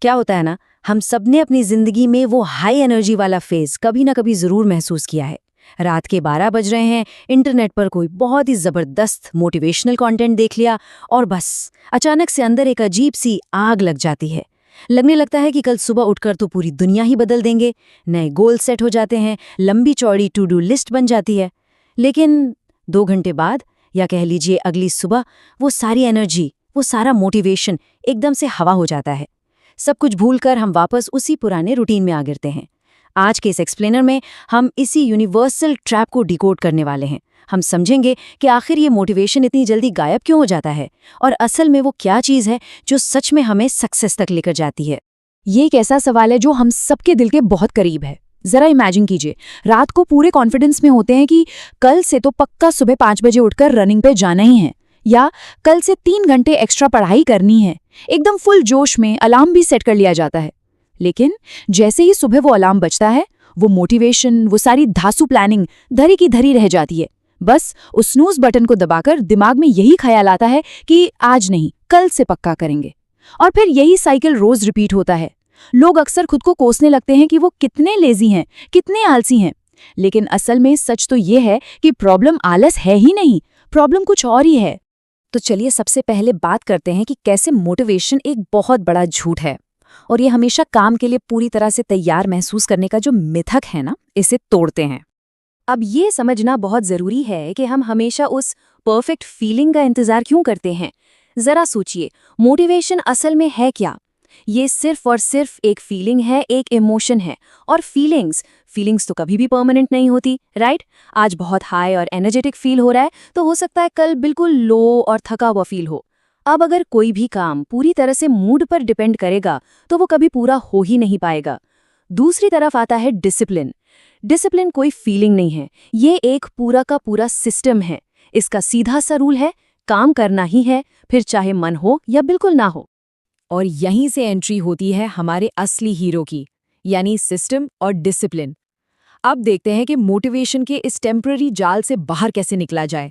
क्या होता है ना, हम सबने अपनी जिंदगी में वो हाई एनर्जी वाला फेज कभी ना कभी जरूर महसूस किया है। रात के 12 बज रहे हैं, इंटरनेट पर कोई बहुत ही जबरदस्त मोटिवेशनल कंटेंट देख लिया और बस अचानक से अंदर एक अजीब सी आग लग जाती है। लगने लगता है कि कल सुबह उठकर तो पूरी दुनिया ही बदल देंगे। नए गोल सेट हो जाते हैं, लंबी चौड़ी टू डू लिस्ट बन जाती है। लेकिन 2 घंटे बाद, या कह लीजिए अगली सुबह, वो सारी एनर्जी, वो सारा मोटिवेशन एकदम से हवा हो जाता है। सब कुछ भूलकर हम वापस उसी पुराने रूटीन में आ गिरते हैं। आज के इस एक्सप्लेनर में हम इसी यूनिवर्सल ट्रैप को डिकोड करने वाले हैं। हम समझेंगे कि आखिर ये मोटिवेशन इतनी जल्दी गायब क्यों हो जाता है और असल में वो क्या चीज़ है जो सच में हमें सक्सेस तक लेकर जाती है। ये एक ऐसा सवाल है जो हम सबके दिल के बहुत करीब है। जरा इमेजिन कीजिए, रात को पूरे कॉन्फिडेंस में होते हैं कि कल से तो पक्का सुबह 5 बजे उठकर रनिंग पे जाना ही है, या कल से 3 घंटे एक्स्ट्रा पढ़ाई करनी है। एकदम फुल जोश में अलार्म भी सेट कर लिया जाता है। लेकिन जैसे ही सुबह वो अलार्म बजता है, वो मोटिवेशन, वो सारी धांसू प्लानिंग धरी की धरी रह जाती है। बस उस स्नूज बटन को दबाकर दिमाग में यही ख्याल आता है कि आज नहीं, कल से पक्का करेंगे। और फिर यही साइकिल रोज रिपीट होता है। लोग अक्सर खुद को कोसने लगते हैं कि वो कितने लेजी हैं, कितने आलसी हैं। लेकिन असल में सच तो ये है कि प्रॉब्लम आलस है ही नहीं, प्रॉब्लम कुछ और ही है। तो चलिए सबसे पहले बात करते हैं कि कैसे मोटिवेशन एक बहुत बड़ा झूठ है और ये हमेशा काम के लिए पूरी तरह से तैयार महसूस करने का जो मिथक है ना, इसे तोड़ते हैं। अब ये समझना बहुत ज़रूरी है कि हम हमेशा उस परफेक्ट फीलिंग का इंतज़ार क्यों करते हैं। ज़रा सोचिए, मोटिवेशन असल में है क्या? ये सिर्फ और सिर्फ एक फीलिंग है, एक इमोशन है। और फीलिंग्स तो कभी भी परमानेंट नहीं होती, राइट? आज बहुत हाई और एनर्जेटिक फील हो रहा है तो हो सकता है कल बिल्कुल लो और थका हुआ फील हो। अब अगर कोई भी काम पूरी तरह से मूड पर डिपेंड करेगा तो वो कभी पूरा हो ही नहीं पाएगा। दूसरी तरफ आता है डिसिप्लिन। डिसिप्लिन कोई फीलिंग नहीं है, ये एक पूरा का पूरा सिस्टम है। इसका सीधा सा रूल है, काम करना ही है, फिर चाहे मन हो या बिल्कुल ना हो। और यहीं से एंट्री होती है हमारे असली हीरो की, यानी सिस्टम और डिसिप्लिन। अब देखते हैं कि मोटिवेशन के इस टेम्पररी जाल से बाहर कैसे निकला जाए।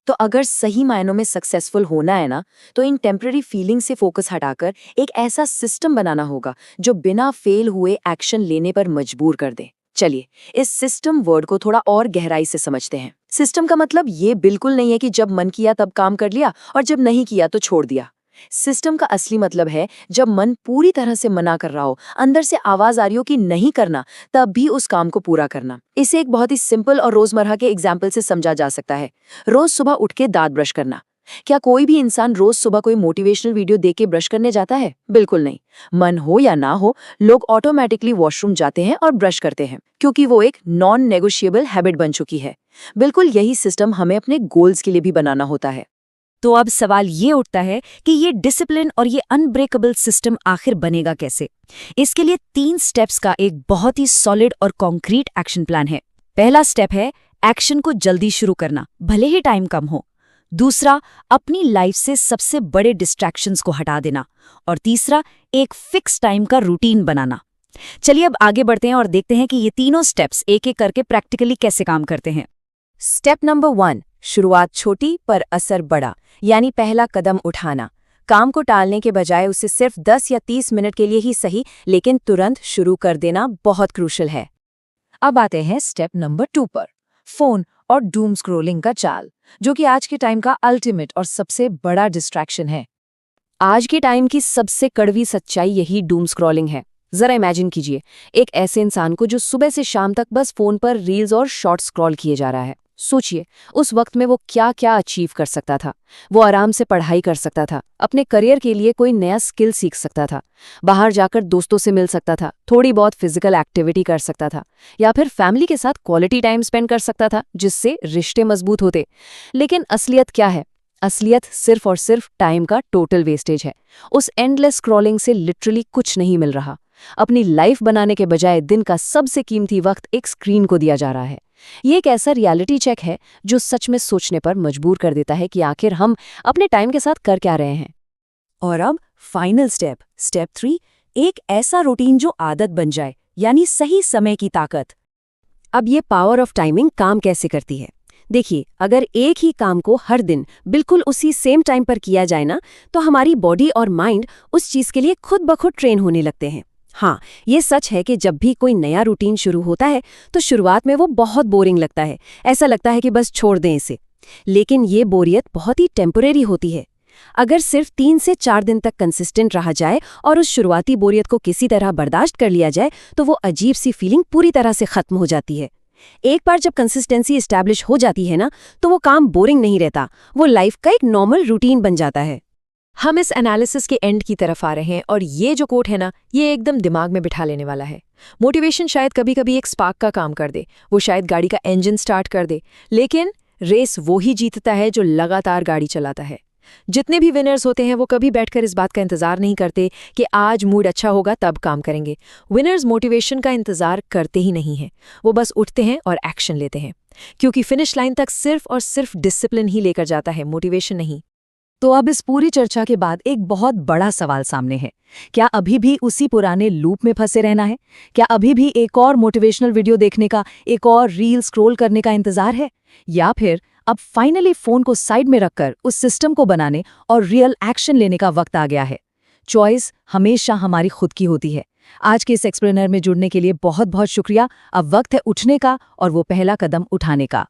तो अगर सही मायनों में सक्सेसफुल होना है ना, तो इन टेम्पररी फीलिंग से फोकस हटाकर एक ऐसा सिस्टम बनाना होगा जो बिना फेल हुए एक्शन लेने पर मजबूर कर दे। चलिए इस सिस्टम वर्ड को थोड़ा और गहराई से समझते हैं। सिस्टम का मतलब ये बिल्कुल नहीं है कि जब मन किया तब काम कर लिया और जब नहीं किया तो छोड़ दिया। सिस्टम का असली मतलब है जब मन पूरी तरह से मना कर रहा हो, अंदर से आवाज आ रही हो कि नहीं करना, तब भी उस काम को पूरा करना। इसे एक बहुत ही सिंपल और रोजमर्रा के एग्जाम्पल से समझा जा सकता है। रोज सुबह उठ के दांत ब्रश करना। क्या कोई भी इंसान रोज सुबह कोई मोटिवेशनल वीडियो देख के ब्रश करने जाता है? बिल्कुल नहीं। मन हो या ना हो, लोग ऑटोमेटिकली वॉशरूम जाते हैं और ब्रश करते हैं, क्योंकि वो एक नॉन नेगोशिएबल हैबिट बन चुकी है। बिल्कुल यही सिस्टम हमें अपने गोल्स के लिए भी बनाना होता है। तो अब सवाल ये उठता है कि ये डिसिप्लिन और ये अनब्रेकेबल सिस्टम आखिर बनेगा कैसे? इसके लिए 3 स्टेप्स का एक बहुत ही सॉलिड और कॉन्क्रीट एक्शन प्लान है। पहला स्टेप है एक्शन को जल्दी शुरू करना, भले ही टाइम कम हो। दूसरा, अपनी लाइफ से सबसे बड़े डिस्ट्रैक्शंस को हटा देना। और तीसरा, एक फिक्स टाइम का रूटीन बनाना। चलिए अब आगे बढ़ते हैं और देखते हैं कि ये तीनों स्टेप्स एक एक करके प्रैक्टिकली कैसे काम करते हैं। स्टेप नंबर 1, शुरुआत छोटी पर असर बड़ा, यानी पहला कदम उठाना। काम को टालने के बजाय उसे सिर्फ 10 या 30 मिनट के लिए ही सही, लेकिन तुरंत शुरू कर देना बहुत क्रूशल है। अब आते हैं स्टेप नंबर 2 पर, फोन और डूम स्क्रॉलिंग का चाल, जो कि आज के टाइम का अल्टीमेट और सबसे बड़ा डिस्ट्रैक्शन है। आज के टाइम की सबसे कड़वी सच्चाई यही डूम स्क्रॉलिंग है। जरा इमेजिन कीजिए, एक ऐसे इंसान को जो सुबह से शाम तक बस फोन पर रील्स और शॉर्ट्स स्क्रॉल किए जा रहा है। सोचिए, उस वक्त में वो क्या क्या अचीव कर सकता था। वो आराम से पढ़ाई कर सकता था, अपने करियर के लिए कोई नया स्किल सीख सकता था, बाहर जाकर दोस्तों से मिल सकता था, थोड़ी बहुत फिजिकल एक्टिविटी कर सकता था, या फिर फैमिली के साथ क्वालिटी टाइम स्पेंड कर सकता था, जिससे रिश्ते मजबूत होते। लेकिन असलियत क्या है? असलियत सिर्फ और सिर्फ टाइम का टोटल वेस्टेज है। उस एंडलेस स्क्रॉलिंग से लिटरली कुछ नहीं मिल रहा। अपनी लाइफ बनाने के बजाय दिन का सबसे कीमती वक्त एक स्क्रीन को दिया जा रहा है। ये एक ऐसा रियलिटी चेक है जो सच में सोचने पर मजबूर कर देता है कि आखिर हम अपने टाइम के साथ कर क्या रहे हैं। और अब फाइनल स्टेप, स्टेप 3, एक ऐसा रूटीन जो आदत बन जाए, यानी सही समय की ताकत। अब ये पावर ऑफ टाइमिंग काम कैसे करती है? देखिए, अगर एक ही काम को हर दिन बिल्कुल उसी सेम टाइम पर किया जाए ना, तो हमारी बॉडी और माइंड उस चीज़ के लिए खुद ब खुद ट्रेन होने लगते हैं। हाँ, ये सच है कि जब भी कोई नया रूटीन शुरू होता है तो शुरुआत में वो बहुत बोरिंग लगता है। ऐसा लगता है कि बस छोड़ दें इसे। लेकिन ये बोरियत बहुत ही टेम्परेरी होती है। अगर सिर्फ 3 से 4 दिन तक कंसिस्टेंट रहा जाए और उस शुरुआती बोरियत को किसी तरह बर्दाश्त कर लिया जाए, तो वो अजीब सी फीलिंग पूरी तरह से खत्म हो जाती है। एक बार जब कंसिस्टेंसी एस्टैब्लिश हो जाती है ना, तो वो काम बोरिंग नहीं रहता, वो लाइफ का एक नॉर्मल रूटीन बन जाता है। हम इस एनालिसिस के एंड की तरफ आ रहे हैं और ये जो कोट है ना, ये एकदम दिमाग में बिठा लेने वाला है। मोटिवेशन शायद कभी कभी एक स्पार्क का काम कर दे, वो शायद गाड़ी का इंजन स्टार्ट कर दे, लेकिन रेस वो ही जीतता है जो लगातार गाड़ी चलाता है। जितने भी विनर्स होते हैं वो कभी बैठकर इस बात का इंतजार नहीं करते कि आज मूड अच्छा होगा तब काम करेंगे। विनर्स मोटिवेशन का इंतजार करते ही नहीं हैं, वो बस उठते हैं और एक्शन लेते हैं, क्योंकि फिनिश लाइन तक सिर्फ और सिर्फ डिसिप्लिन ही लेकर जाता है, मोटिवेशन नहीं। तो अब इस पूरी चर्चा के बाद एक बहुत बड़ा सवाल सामने है। क्या अभी भी उसी पुराने लूप में फंसे रहना है? क्या अभी भी एक और मोटिवेशनल वीडियो देखने का, एक और रील स्क्रॉल करने का इंतजार है? या फिर अब फाइनली फोन को साइड में रखकर उस सिस्टम को बनाने और रियल एक्शन लेने का वक्त आ गया है? चॉइस हमेशा हमारी खुद की होती है। आज के इस एक्सप्लेनर में जुड़ने के लिए बहुत बहुत शुक्रिया। अब वक्त है उठने का और वो पहला कदम उठाने का।